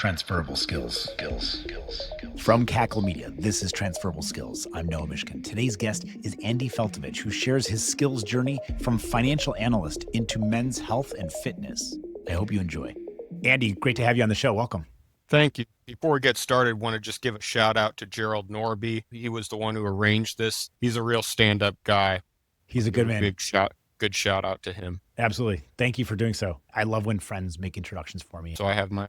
Transferable skills. From Cackle Media, this is Transferable Skills. I'm Noah Mishkin. Today's guest is Andy Feltovich, who shares his skills journey from financial analyst into men's health and fitness. I hope you enjoy. Andy, great to have you on the show. Welcome. Thank you. Before we get started, I want to just give a shout out to Gerald Norby. He was the one who arranged this. He's a real stand-up guy. He's a good man. Good shout out to him. Absolutely. Thank you for doing so. I love when friends make introductions for me. So I have my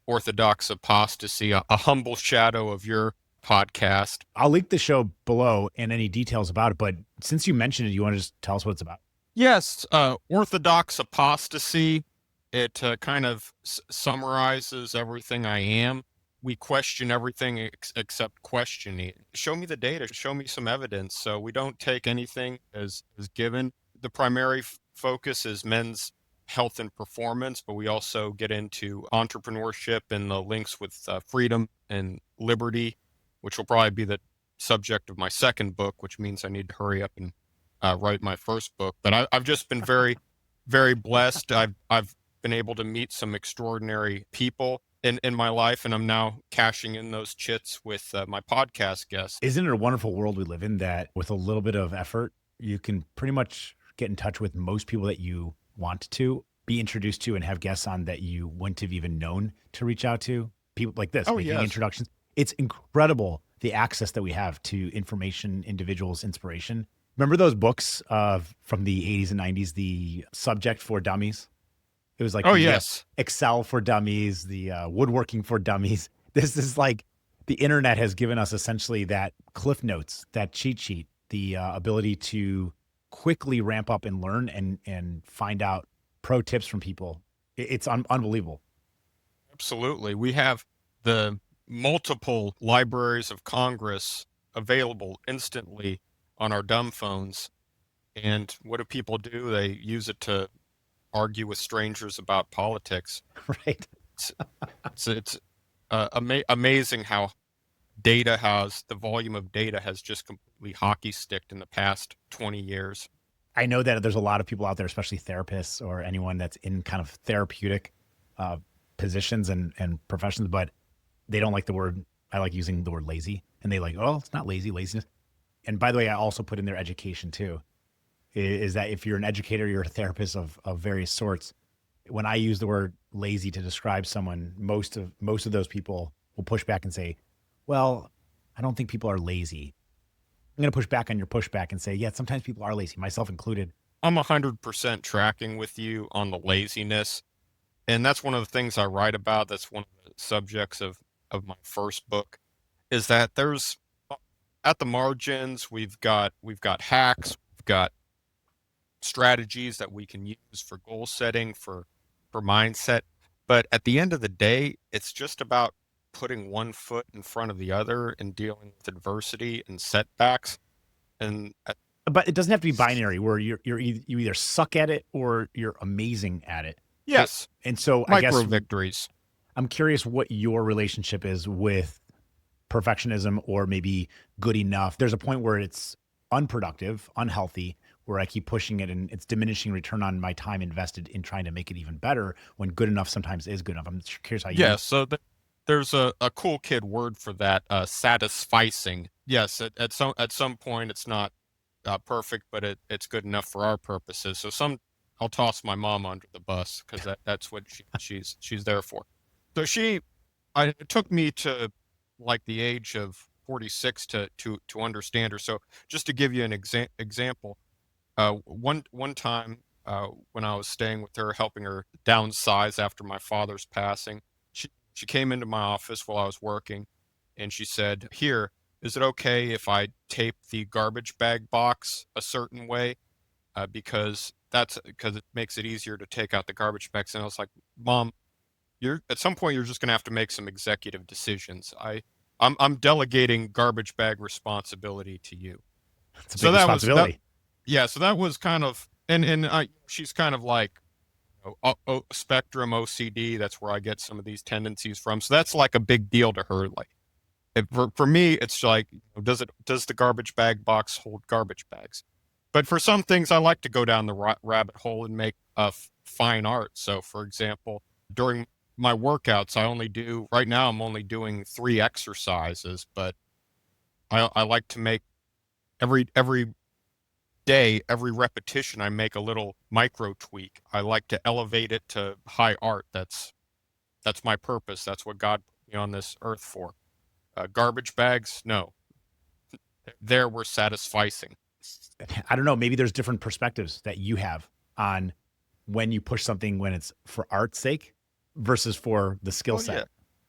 Orthodox Apostasy, a humble shadow of your podcast. I'll link the show below and any details about it, but since you mentioned it, you want to just tell us what it's about? Yes, Orthodox Apostasy. It kind of summarizes everything I am. We question everything except questioning. Show me the data. Show me some evidence. So we don't take anything as given. The primary focus is men's health and performance, but we also get into entrepreneurship and the links with freedom and liberty, which will probably be the subject of my second book, which means I need to hurry up and write my first book. But I've just been very, very blessed. I've been able to meet some extraordinary people in my life, and I'm now cashing in those chits with my podcast guests. Isn't it a wonderful world we live in that with a little bit of effort, you can pretty much get in touch with most people that you want to be introduced to and have guests on that you wouldn't have even known to reach out to? People like this, making introductions. It's incredible the access that we have to information, individuals, inspiration. Remember those books from the 80s and 90s, the Subject for Dummies? It was like Excel for Dummies, the Woodworking for Dummies. This is like the internet has given us essentially that Cliff Notes, that cheat sheet, the ability to quickly ramp up and learn and find out pro tips from people. It's unbelievable. Absolutely. We have the multiple libraries of Congress available instantly on our dumb phones. And what do people do? They use it to argue with strangers about politics. Right. It's amazing how the volume of data has just completely hockey sticked in the past 20 years. I know that there's a lot of people out there, especially therapists or anyone that's in kind of therapeutic positions and professions, but they don't like the word. I like using the word lazy, and they like, oh, it's not laziness. And by the way, I also put in their education too. Is that if you're an educator, you're a therapist of various sorts. When I use the word lazy to describe someone, most of those people will push back and say, well, I don't think people are lazy. I'm going to push back on your pushback and say, yeah, sometimes people are lazy, myself included. I'm 100% tracking with you on the laziness. And that's one of the things I write about. That's one of the subjects of my first book, is that there's at the margins, we've got hacks, we've got strategies that we can use for goal setting, for mindset. But at the end of the day, it's just about putting one foot in front of the other and dealing with adversity and setbacks. But it doesn't have to be binary where you either suck at it or you're amazing at it. Yes. And so micro I guess victories. I'm curious what your relationship is with perfectionism or maybe good enough. There's a point where it's unproductive, unhealthy, where I keep pushing it and it's diminishing return on my time invested in trying to make it even better when good enough sometimes is good enough. I'm curious how you... Yeah, so there's a cool kid word for that, satisficing. Yes, at some point it's not perfect, but it's good enough for our purposes. So I'll toss my mom under the bus because that's what she's there for. So it took me to like the age of 46 to understand her. So just to give you an example, one time when I was staying with her, helping her downsize after my father's passing, she came into my office while I was working, and she said, "Here, is it okay if I tape the garbage bag box a certain way? Because it makes it easier to take out the garbage bags." And I was like, "Mom, at some point you're just going to have to make some executive decisions. I'm delegating garbage bag responsibility to you." That's a big responsibility. So that was kind of, and she's kind of like spectrum OCD. That's where I get some of these tendencies from. So that's like a big deal to her. Like for me, it's like, does the garbage bag box hold garbage bags? But for some things, I like to go down the rabbit hole and make fine art. So for example, during my workouts, I only do right now, I'm only doing 3 exercises, but I like to make every day, every repetition, I make a little micro tweak. I like to elevate it to high art. That's my purpose. That's what God put me on this earth for. Garbage bags, no, there we're satisficing. I don't know, maybe there's different perspectives that you have on when you push something when it's for art's sake versus for the skill Oh set. yeah.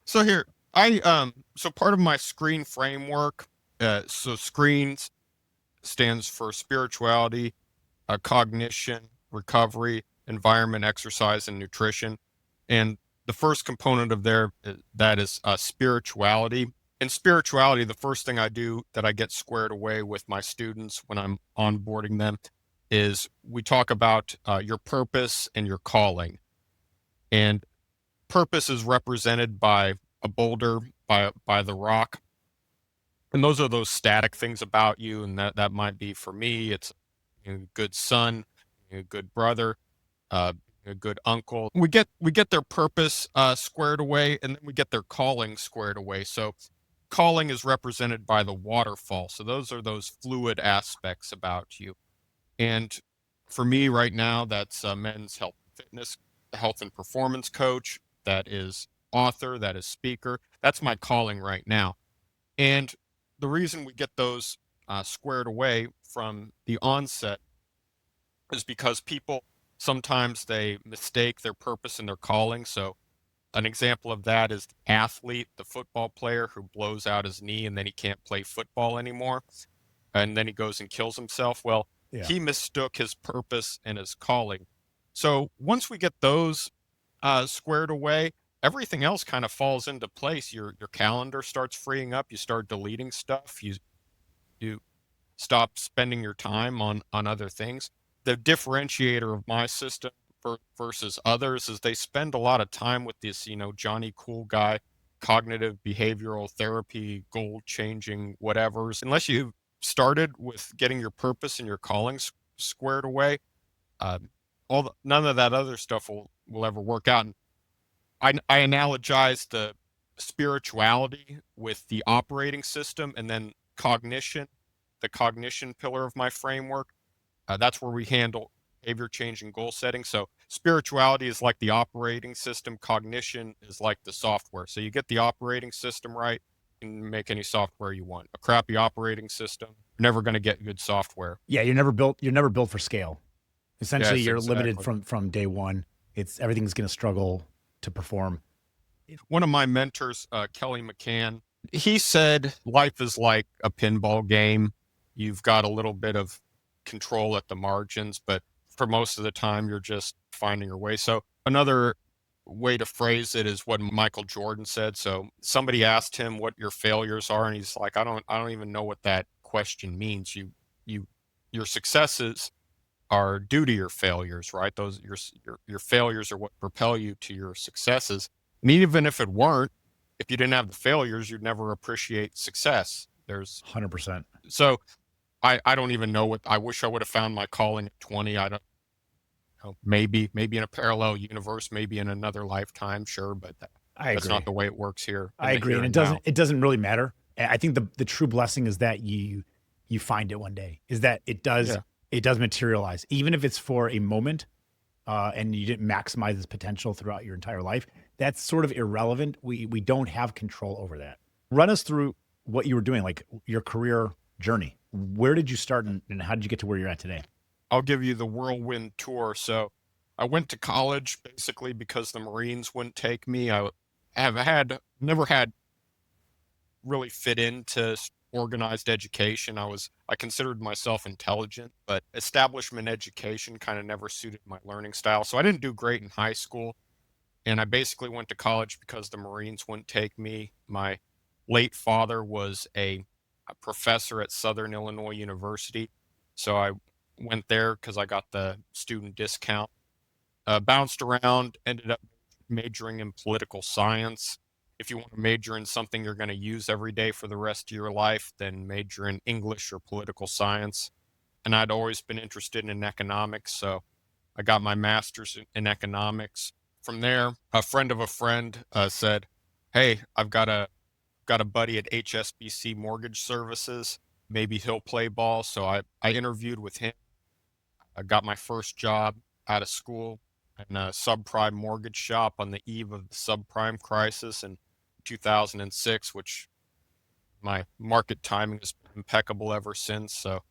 So here, so part of my screen framework, so screens stands for spirituality, cognition, recovery, environment, exercise, and nutrition. And the first component of that is spirituality. In spirituality, the first thing I do that I get squared away with my students when I'm onboarding them is we talk about your purpose and your calling. And purpose is represented by a boulder, by the rock. And those are those static things about you. And that might be for me, it's a good son, a good brother, uh, a good uncle. We get their purpose squared away, and then we get their calling squared away. So calling is represented by the waterfall. So those are those fluid aspects about you. And for me right now, that's men's health and fitness, health and performance coach. That is author. That is speaker. That's my calling right now. And the reason we get those squared away from the onset is because people sometimes they mistake their purpose and their calling. So an example of that is the athlete, the football player who blows out his knee and then he can't play football anymore, and then he goes and kills himself. Well, Yeah. he mistook his purpose and his calling. So once we get those squared away, everything else kind of falls into place. Your calendar starts freeing up. You start deleting stuff. You stop spending your time on other things. The differentiator of my system versus others is they spend a lot of time with this, Johnny Cool guy, cognitive behavioral therapy, goal changing, whatever's. Unless you started with getting your purpose and your calling squared away, uh, none of that other stuff will ever work out. And I analogize the spirituality with the operating system and then cognition, the cognition pillar of my framework. That's where we handle behavior change and goal setting. So spirituality is like the operating system. Cognition is like the software. So you get the operating system right, you can make any software you want. A crappy operating system, you're never going to get good software. Yeah, you're never built for scale. Essentially, Yes, you're limited exactly. from day one. It's everything's going to struggle to perform. One of my mentors, Kelly McCann, he said life is like a pinball game. You've got a little bit of control at the margins, but for most of the time, you're just finding your way. So another way to phrase it is what Michael Jordan said. So somebody asked him what your failures are, and he's like, I don't even know what that question means. You, your successes are due to your failures, right? Those your failures are what propel you to your successes. And even if it weren't, if you didn't have the failures, you'd never appreciate success. There's 100%. so I don't even know what I wish I would have found my calling at 20. I don't know. Maybe in a parallel universe, maybe in another lifetime, sure, but I that's not agree. the way it works here I in the agree, here and it and doesn't now. it doesn't really matter. I think the true blessing is that you find it one day. Is that Yeah. it does materialize, even if it's for a moment, and you didn't maximize its potential throughout your entire life. That's sort of irrelevant. We don't have control over that. Run us through what you were doing, like your career journey. Where did you start, and how did you get to where you're at today? I'll give you the whirlwind tour. So I went to college basically because the Marines wouldn't take me. I have had never had really fit into organized education. I considered myself intelligent, but establishment education kind of never suited my learning style. So I didn't do great in high school, and I basically went to college because the Marines wouldn't take me. My late father was a professor at Southern Illinois University, so I went there because I got the student discount. Bounced around, ended up majoring in political science. If you want to major in something you're going to use every day for the rest of your life, then major in English or political science. And I'd always been interested in economics, so I got my master's in economics from there, a friend of a friend said, "Hey, I've got a buddy at HSBC Mortgage Services. Maybe he'll play ball." So I interviewed with him. I got my first job out of school in a subprime mortgage shop on the eve of the subprime crisis in 2006, which my market timing has been impeccable ever since. So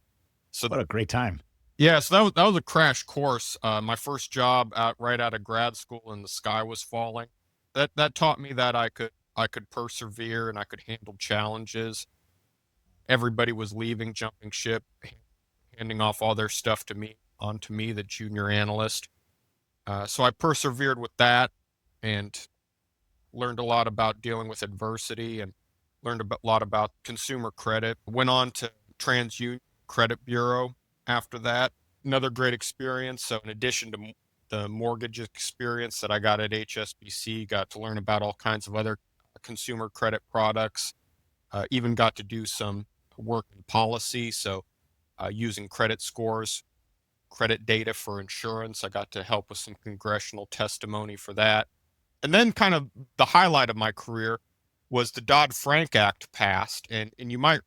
What a great time. yeah, so that was a crash course. My first job right out of grad school, and the sky was falling. That taught me that I could persevere and I could handle challenges. Everybody was leaving, jumping ship, handing off all their stuff to me, onto me, the junior analyst. So I persevered with that and learned a lot about dealing with adversity and learned a lot about consumer credit. Went on to TransUnion Credit Bureau after that. Another great experience. So in addition to the mortgage experience that I got at HSBC, got to learn about all kinds of other consumer credit products. Even got to do some work in policy. So using credit scores, credit data for insurance. I got to help with some congressional testimony for that. And then kind of the highlight of my career was the Dodd-Frank Act passed. And you might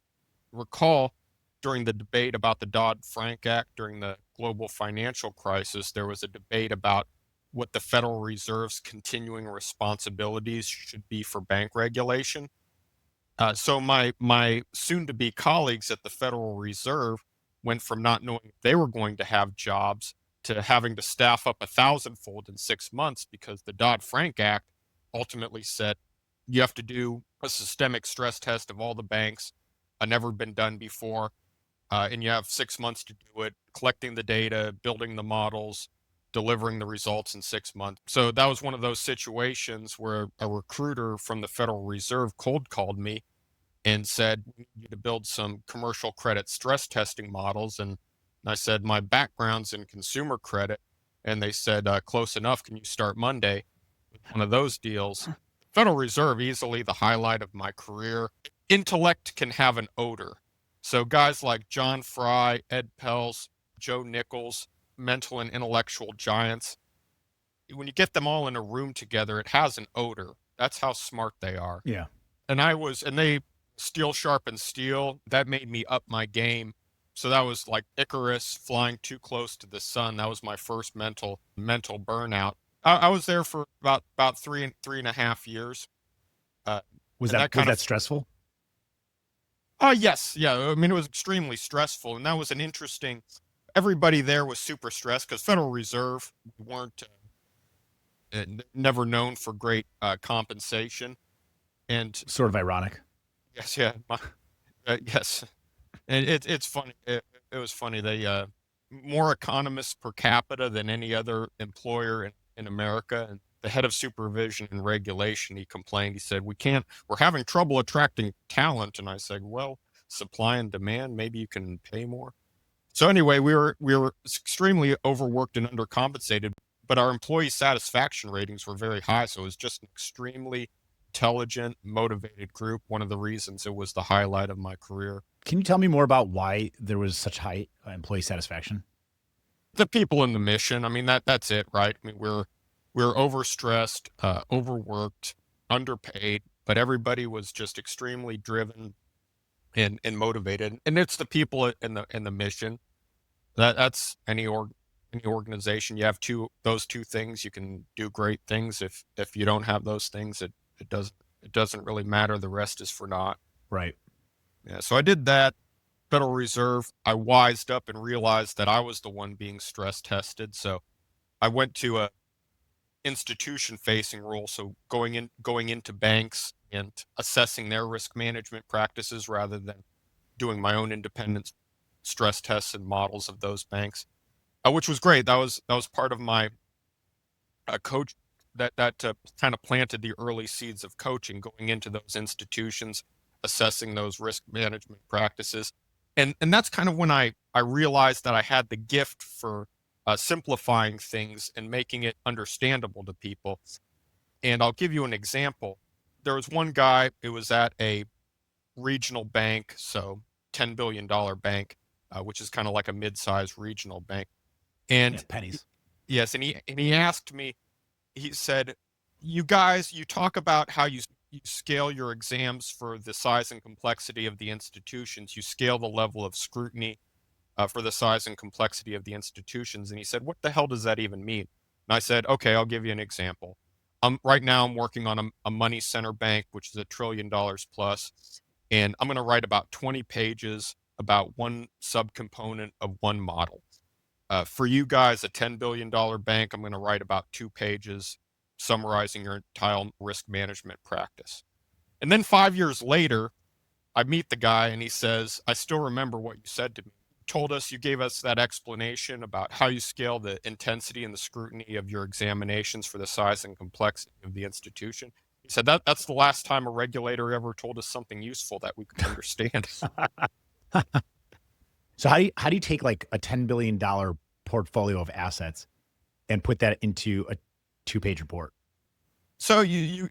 recall during the debate about the Dodd-Frank Act during the global financial crisis, there was a debate about what the Federal Reserve's continuing responsibilities should be for bank regulation. So my soon-to-be colleagues at the Federal Reserve went from not knowing if they were going to have jobs to having to staff up a thousandfold in 6 months because the Dodd-Frank Act ultimately said you have to do a systemic stress test of all the banks, never been done before, and you have 6 months to do it, collecting the data, building the models, delivering the results in 6 months. So that was one of those situations where a recruiter from the Federal Reserve cold called me and said, "We need you to build some commercial credit stress testing models." And I said, "My background's in consumer credit." And they said, "Close enough. Can you start Monday?" With one of those deals. Federal Reserve, easily the highlight of my career. Intellect can have an odor. So guys like John Fry, Ed Pels, Joe Nichols, mental and intellectual giants, when you get them all in a room together, it has an odor. That's how smart they are. Yeah. And they steel sharpened steel. That made me up my game. So that was like Icarus flying too close to the sun. That was my first mental burnout. I was there for about 3.5 years. Uh, Was and that that was kind that of stressful? yes, yeah. I mean, it was extremely stressful, and that was an interesting. Everybody there was super stressed because Federal Reserve weren't never known for great compensation. And Sort of ironic. yes, yeah, yes, and it's funny. It was funny. They more economists per capita than any other employer in America. And the head of supervision and regulation, he complained. He said, We're having trouble attracting talent." And I said, "Well, supply and demand. Maybe you can pay more." So anyway, we were extremely overworked and undercompensated, but our employee satisfaction ratings were very high. So it was just an extremely intelligent, motivated group. One of the reasons it was the highlight of my career. Can you tell me more about why there was such high employee satisfaction? The people in the mission. I mean, that's it, right? I mean, we're overstressed, overworked, underpaid, but everybody was just extremely driven and motivated. And it's the people in the mission. That's any organization. You have those two things, you can do great things. If you don't have those things, it doesn't really matter. The rest is for naught. Right. Yeah. So I did that. Federal Reserve, I wised up and realized that I was the one being stress tested. So I went to a institution facing role. So going into banks and assessing their risk management practices rather than doing my own independent stress tests and models of those banks, which was great. That was part of my coach that kind of planted the early seeds of coaching, going into those institutions, assessing those risk management practices, and that's kind of when I realized that I had the gift for simplifying things and making it understandable to people. And I'll give you an example. There was one guy. It was at a regional bank, so $10 billion bank, which is kind of like a mid-sized regional bank. Yeah. And Pennies. yes, and he asked me, he said, "You guys, you talk about how you scale your exams for the size and complexity of the institutions. You scale the level of scrutiny for the size and complexity of the institutions." And he said, "What the hell does that even mean?" And I said, "Okay, I'll give you an example. Right now, I'm working on a money center bank, which is $1 trillion plus, and I'm going to write about 20 pages about one subcomponent of one model. For you guys, a $10 billion bank, I'm going to write about 2 pages summarizing your entire risk management practice." And then 5 years later, I meet the guy and he says, "I still remember what you said to me. You told us, you gave us that explanation about how you scale the intensity and the scrutiny of your examinations for the size and complexity of the institution." He said, That's the last time a regulator ever told us something useful that we could understand." So how do you take like a $10 billion portfolio of assets and put that into a two-page report? So you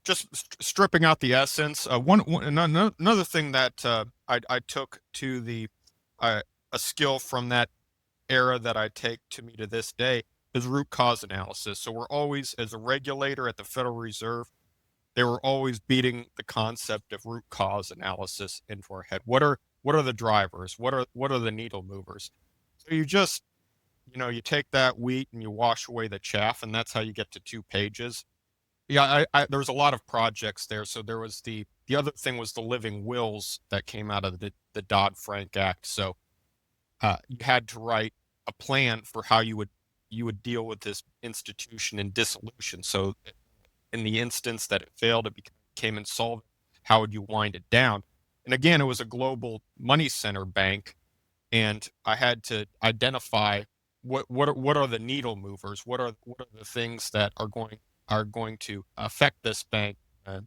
just stripping out the essence. Another thing that I took to the a skill from that era that I take to me to this day is root cause analysis. So we're always, as a regulator at the Federal Reserve, they were always beating the concept of root cause analysis into our head. What are the drivers? What are the needle movers? So you take that wheat and you wash away the chaff, and that's how you get to 2 pages. Yeah, there's a lot of projects there. So there was the other thing was the living wills that came out of the Dodd-Frank Act. So you had to write a plan for how you would deal with this institution in dissolution. So in the instance that it failed, it became insolvent, how would you wind it down? And again, it was a global money center bank, and I had to identify what are the needle movers, what are the things that are going to affect this bank uh,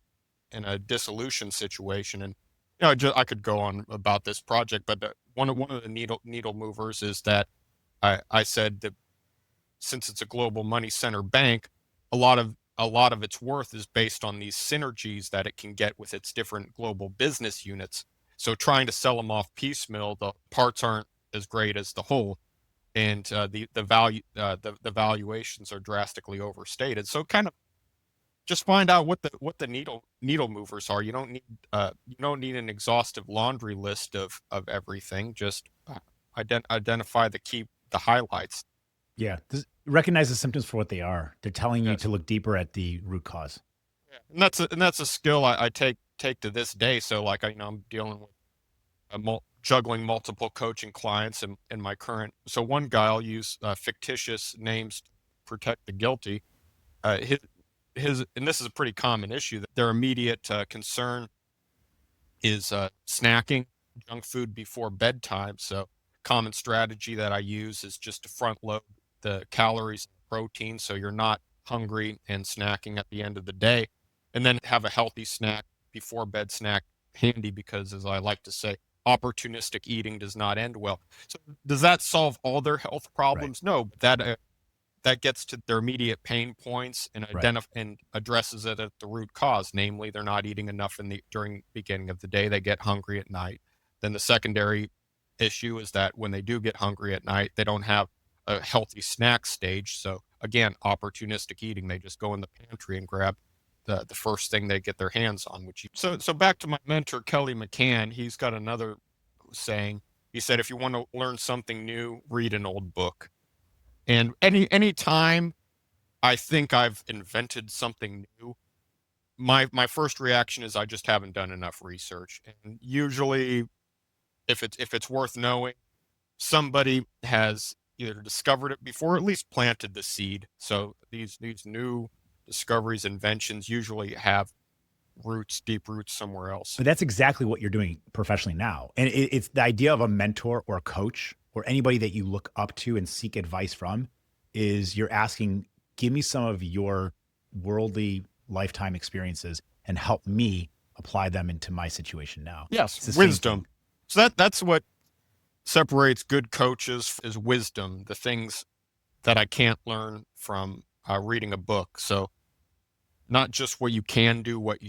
in a dissolution situation. And I could go on about this project, but one of the needle movers is that I said that since it's a global money center bank, a lot of its worth is based on these synergies that it can get with its different global business units. So trying to sell them off piecemeal, the parts aren't as great as the whole, and the valuations are drastically overstated. So kind of just find out what the needle movers are. You don't need an exhaustive laundry list of everything. Just identify the highlights. Yeah, recognize the symptoms for what they are. They're telling you Yes. to look deeper at the root cause. Yeah. And that's a skill I take to this day. So like I'm dealing with juggling multiple coaching clients in my current. So one guy, I'll use fictitious names to protect the guilty. His and this is a pretty common issue, that their immediate concern is snacking junk food before bedtime. So common strategy that I use is just to front load the calories and protein so you're not hungry and snacking at the end of the day, and then have a healthy snack before bed snack handy, because as I like to say, opportunistic eating does not end well. So does that solve all their health Right. problems? No, but that gets to their immediate pain points and Right. and addresses it at the root cause. Namely, they're not eating enough during the beginning of the day. They get hungry at night. Then the secondary issue is that when they do get hungry at night, they don't have a healthy snack stage. So again, opportunistic eating. They just go in the pantry and grab the first thing they get their hands on. So back to my mentor Kelly McCann. He's got another saying. He said, if you want to learn something new, read an old book. And any time I think I've invented something new, my first reaction is I just haven't done enough research. And usually, if it's worth knowing, somebody has either discovered it before, or at least planted the seed. So these new discoveries, inventions usually have deep roots somewhere else. But that's exactly what you're doing professionally now. And it's the idea of a mentor or a coach or anybody that you look up to and seek advice from is you're asking, give me some of your worldly lifetime experiences and help me apply them into my situation now. Yes, It's the same thing. wisdom. So that's what separates good coaches is wisdom, the things that I can't learn from reading a book. So not just what you can do, what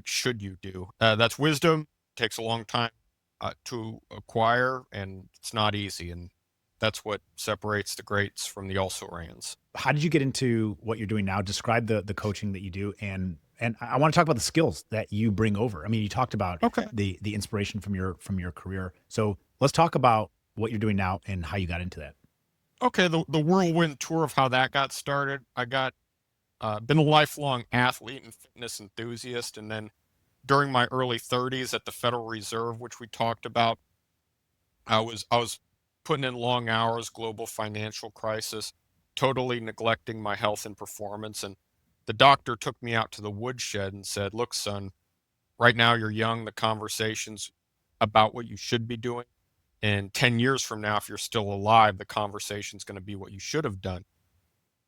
should you do. That's wisdom. Takes a long time to acquire, and it's not easy. And That's what separates the greats from the also-rans. How did you get into what you're doing now? Describe the coaching that you do, and I want to talk about the skills that you bring over. I mean, you talked about Okay. the inspiration from your career. So let's talk about what you're doing now and how you got into that. Okay, the whirlwind tour of how that got started. I got been a lifelong athlete and fitness enthusiast, and then during my early 30s at the Federal Reserve, which we talked about, I was putting in long hours, global financial crisis, totally neglecting my health and performance. And the doctor took me out to the woodshed and said, "Look, son, right now you're young. The conversation's about what you should be doing. And 10 years from now, if you're still alive, the conversation's going to be what you should have done."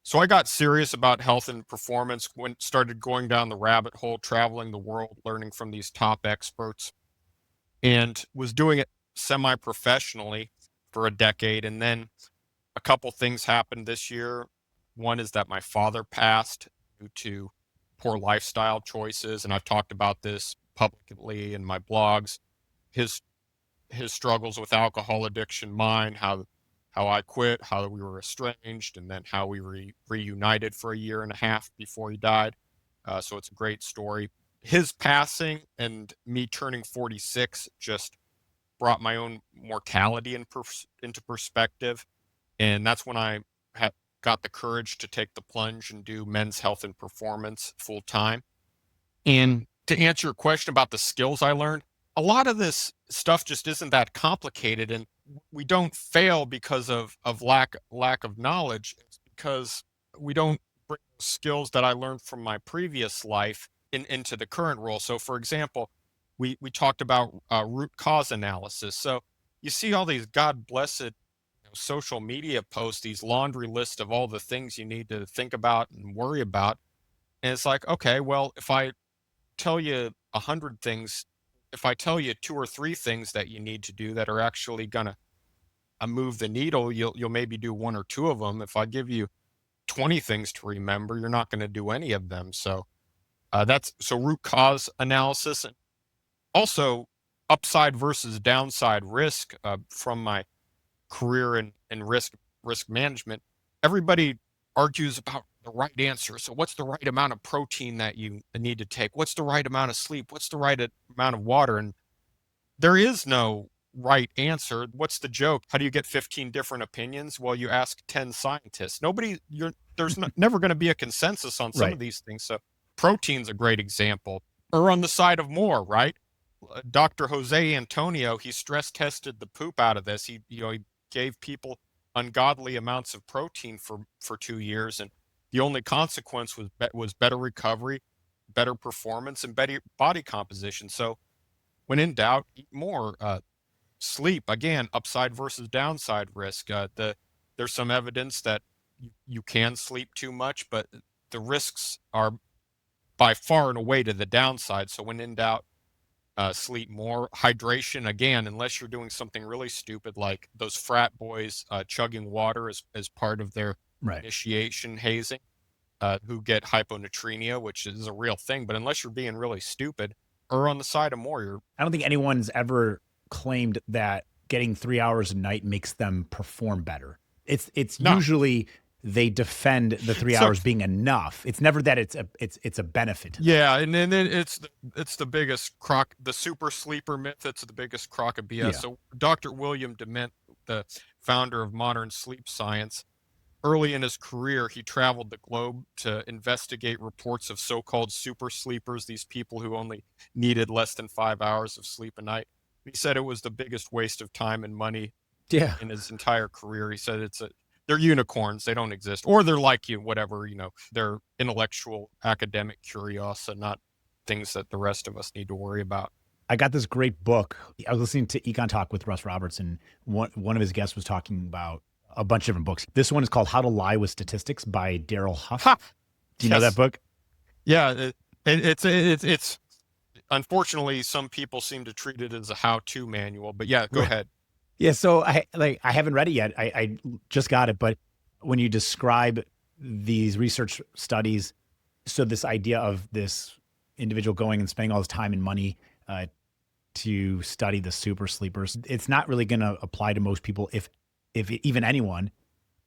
So I got serious about health and performance, went started going down the rabbit hole, traveling the world, learning from these top experts, and was doing it semi-professionally for a decade. And then a couple things happened this year. One is that my father passed due to poor lifestyle choices, and I've talked about this publicly in my blogs. His his struggles with alcohol addiction, mine, how I quit, how we were estranged, and then how we reunited for a year and a half before he died. So it's a great story. His passing and me turning 46 just brought my own mortality into perspective, and that's when I got the courage to take the plunge and do men's health and performance full time. And to answer your question about the skills I learned, a lot of this stuff just isn't that complicated, and we don't fail because of lack of knowledge. It's because we don't bring skills that I learned from my previous life into the current role. So, for example, we talked about root cause analysis. So you see all these God blessed social media posts, these laundry list of all the things you need to think about and worry about, and it's like, okay, well, if I tell you 100 things, if I tell you two or three things that you need to do that are actually gonna move the needle, you'll maybe do one or two of them. If I give you 20 things to remember, you're not going to do any of them. So that's so root cause analysis, and also upside versus downside risk from my career in risk management. Everybody argues about the right answer. So what's the right amount of protein that you need to take? What's the right amount of sleep? What's the right amount of water? And there is no right answer. What's the joke? How do you get 15 different opinions? Well, you ask 10 scientists. There's never going to be a consensus on some Right. of these things. So protein's a great example. Or on the side of more, right? Dr. Jose Antonio, he stress tested the poop out of this. He gave people ungodly amounts of protein for 2 years, and the only consequence was better recovery, better performance, and better body composition. So when in doubt, eat more. Sleep again, upside versus downside risk. There's some evidence that you can sleep too much, but the risks are by far and away to the downside. So when in doubt, sleep more. Hydration, again, unless you're doing something really stupid like those frat boys chugging water as part of their Right. initiation hazing, who get hyponatremia, which is a real thing. But unless you're being really stupid, or on the side of more, you're I don't think anyone's ever claimed that getting 3 hours a night makes them perform better. It's no. usually they defend the three So hours being enough. It's never that it's a benefit to them. yeah, and then it's the biggest crock, the super sleeper myth. It's the biggest crock of BS. Yeah. So Dr. William Dement, the founder of modern sleep science, early in his career, he traveled the globe to investigate reports of so-called super sleepers, these people who only needed less than 5 hours of sleep a night. He said it was the biggest waste of time and money Yeah. in his entire career. He said they're unicorns, they don't exist, or they're like you, whatever, they're intellectual academic curiosity, not things that the rest of us need to worry about. I got this great book. I was listening to Econ Talk with Russ Roberts, and one of his guests was talking about a bunch of different books. This one is called How to Lie with Statistics by Daryl Huff. Ha! Do you know that Yes. book? Yeah, it's unfortunately some people seem to treat it as a how-to manual, but yeah, go Right. ahead. Yeah, so I haven't read it yet. I just got it, but when you describe these research studies, so this idea of this individual going and spending all his time and money to study the super sleepers, it's not really going to apply to most people, if if even anyone.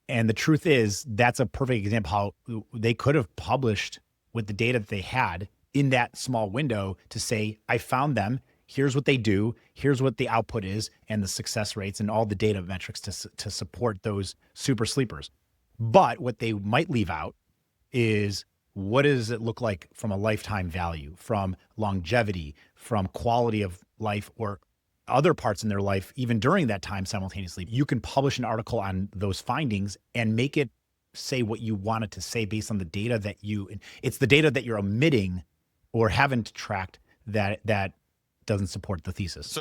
And the truth is, that's a perfect example how they could have published with the data that they had in that small window to say, I found them. Here's what they do. Here's what the output is and the success rates and all the data metrics to support those super sleepers. But what they might leave out is what does it look like from a lifetime value, from longevity, from quality of life, or other parts in their life, even during that time simultaneously. You can publish an article on those findings and make it say what you want it to say based on the data it's the data that you're omitting or haven't tracked that doesn't support the thesis. So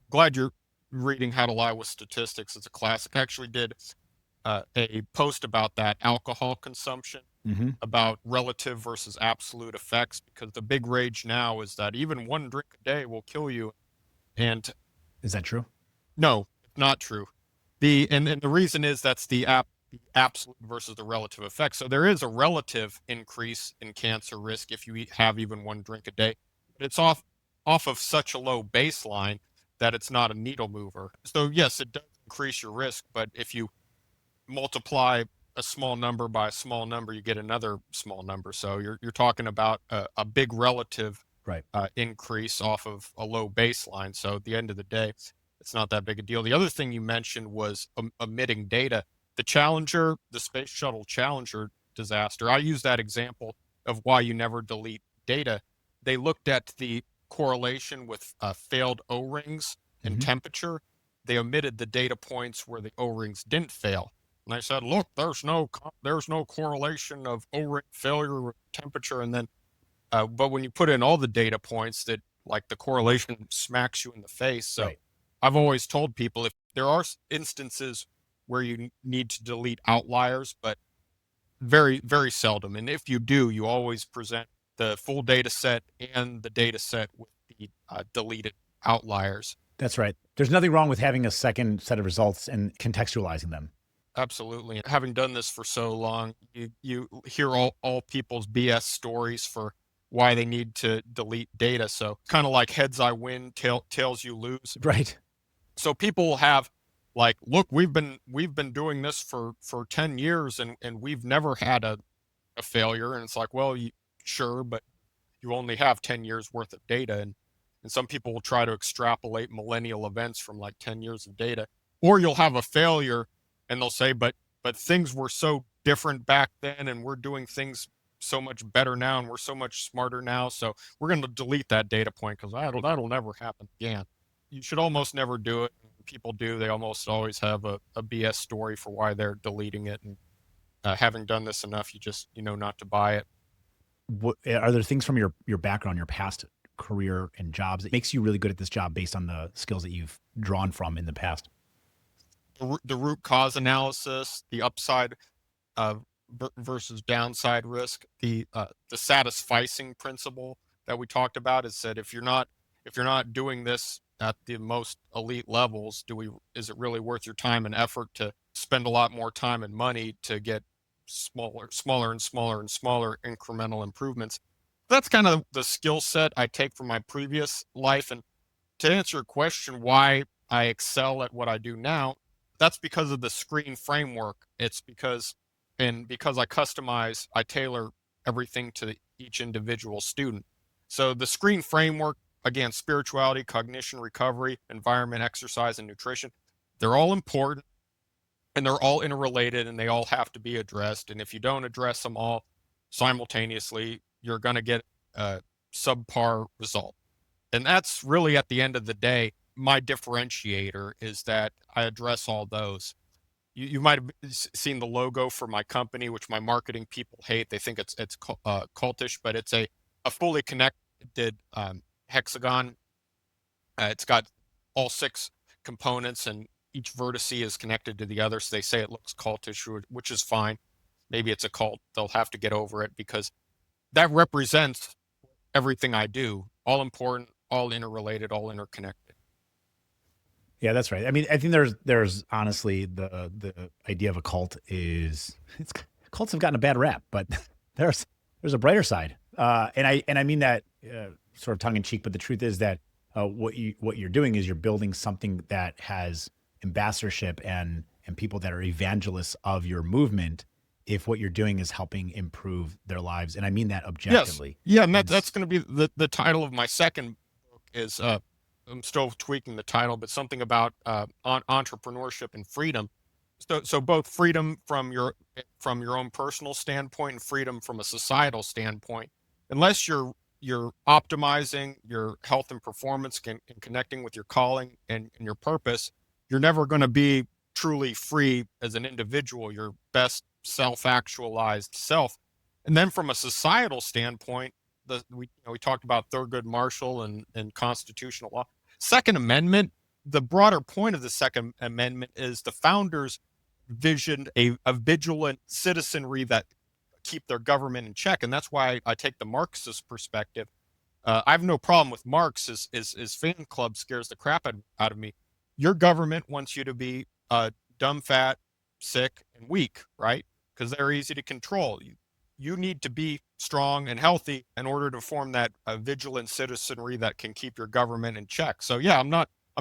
glad you're reading How to Lie with Statistics. It's a classic. I actually did a post about that alcohol consumption, Mm-hmm. about relative versus absolute effects, because the big rage now is that even one drink a day will kill you. And Is that true? no, it's not true. And the reason is that's the absolute versus the relative effect. So there is a relative increase in cancer risk if you have even one drink a day, but it's off of such a low baseline that it's not a needle mover. So yes, it does increase your risk, but if you multiply a small number by a small number, you get another small number. So you're talking about a big relative Right. increase off of a low baseline. So at the end of the day, it's not that big a deal. The other thing you mentioned was omitting data. The Challenger, the Space Shuttle Challenger disaster, I use that example of why you never delete data. They looked at the correlation with failed O-rings and Mm-hmm. temperature. They omitted the data points where the O-rings didn't fail. And they said, look, there's no correlation of O-ring failure with temperature. And then but when you put in all the data points, that like the correlation smacks you in the face. So Right. I've always told people, if there are instances where you need to delete outliers, but very, very seldom. And if you do, you always present the full data set and the data set with the deleted outliers. That's right. There's nothing wrong with having a second set of results and contextualizing them. Absolutely. Having done this for so long, you hear all people's BS stories for why they need to delete data. So kind of like heads I win, tails you lose. Right. So people will have like, look, we've been doing this for 10 years and we've never had a failure. And it's like, well, sure, but you only have 10 years worth of data. And some people will try to extrapolate millennial events from like 10 years of data. Or you'll have a failure and they'll say, but things were so different back then and we're doing things so much better now and we're so much smarter now. So we're going to delete that data point because that'll never happen again. You should almost never do it. When people do, they almost always have a BS story for why they're deleting it. And having done this enough, you know not to buy it. What are there things from your background, your past career and jobs that makes you really good at this job based on the skills that you've drawn from in the past? The root cause analysis, the upside versus downside risk, the satisficing principle that we talked about is that if you're not doing this at the most elite levels, is it really worth your time and effort to spend a lot more time and money to get smaller and smaller and smaller incremental improvements? That's kind of the skill set I take from my previous life. And to answer your question, why I excel at what I do now, that's because of the screen framework. It's because I tailor everything to each individual student. So the screen framework, again, spirituality, cognition, recovery, environment, exercise, and nutrition, they're all important and they're all interrelated and they all have to be addressed. And if you don't address them all simultaneously, you're going to get a subpar result. And that's really, at the end of the day, my differentiator is that I address all those. You might have seen the logo for my company, which my marketing people hate. They think it's cultish, but it's a fully connected hexagon. It's got all six components, and each vertex is connected to the other. So they say it looks cultish, which is fine. Maybe it's a cult. They'll have to get over it because that represents everything I do. All important, all interrelated, all interconnected. Yeah, that's right. I mean, I think there's honestly the idea of a cult is cults have gotten a bad rap, but there's a brighter side, and I mean that sort of tongue in cheek. But the truth is that what you're doing is you're building something that has ambassadorship and people that are evangelists of your movement if what you're doing is helping improve their lives. And I mean that Yes. objectively. Yeah, and And that's going to be the title of my second book is I'm still tweaking the title, but something about entrepreneurship and freedom. So both freedom from your own personal standpoint and freedom from a societal standpoint. Unless you're optimizing your health and performance and connecting with your calling and your purpose, you're never going to be truly free as an individual, your best self-actualized self. And then from a societal standpoint, we talked about Thurgood Marshall and constitutional law. Second Amendment, the broader point of the Second Amendment is the founders visioned a vigilant citizenry that keep their government in check, and that's why I take the Marxist perspective. I have no problem with Marx. His fan club scares the crap out of me. Your government wants you to be dumb, fat, sick, and weak, right? Because they're easy to control. You need to be strong and healthy in order to form that vigilant citizenry that can keep your government in check. So yeah, I'm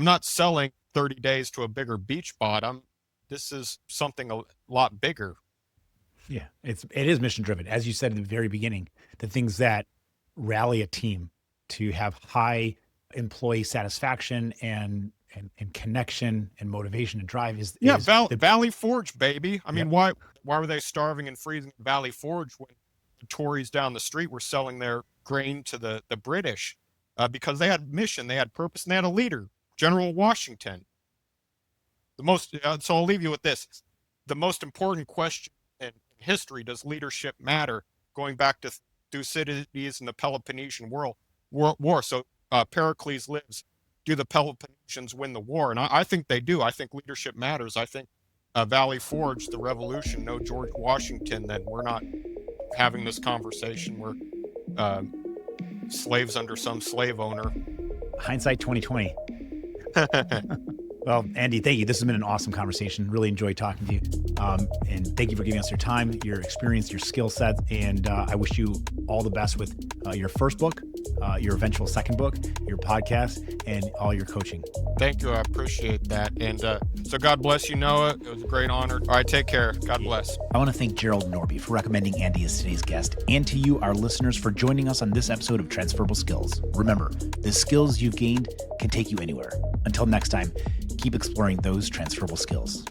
not selling 30 days to a bigger beach bottom. This is something a lot bigger. yeah, it is mission driven. As you said in the very beginning, the things that rally a team to have high employee satisfaction and connection and motivation and drive Yeah, is the Valley Forge, baby. I yep. mean, why were they starving and freezing at Valley Forge when the Tories down the street were selling their grain to the British? Because they had mission, they had purpose, and they had a leader, General Washington. So I'll leave you with this: the most important question in history: does leadership matter? Going back to Thucydides and the Peloponnesian War. So Pericles lives. Do the Peloponnesians win the war? And I think they do. I think leadership matters. I think Valley Forge, the revolution, no George Washington, then we're not having this conversation. We're slaves under some slave owner. Hindsight 2020. Well, Andy, thank you. This has been an awesome conversation. Really enjoyed talking to you. And thank you for giving us your time, your experience, your skill set. And I wish you all the best with your first book, your eventual second book, your podcast, and all your coaching. Thank you. I appreciate that. And so God bless you, Noah. It was a great honor. All right, take care. God bless. I want to thank Gerald Norby for recommending Andy as today's guest, and to you, our listeners, for joining us on this episode of Transferable Skills. Remember, the skills you've gained can take you anywhere. Until next time, keep exploring those transferable skills.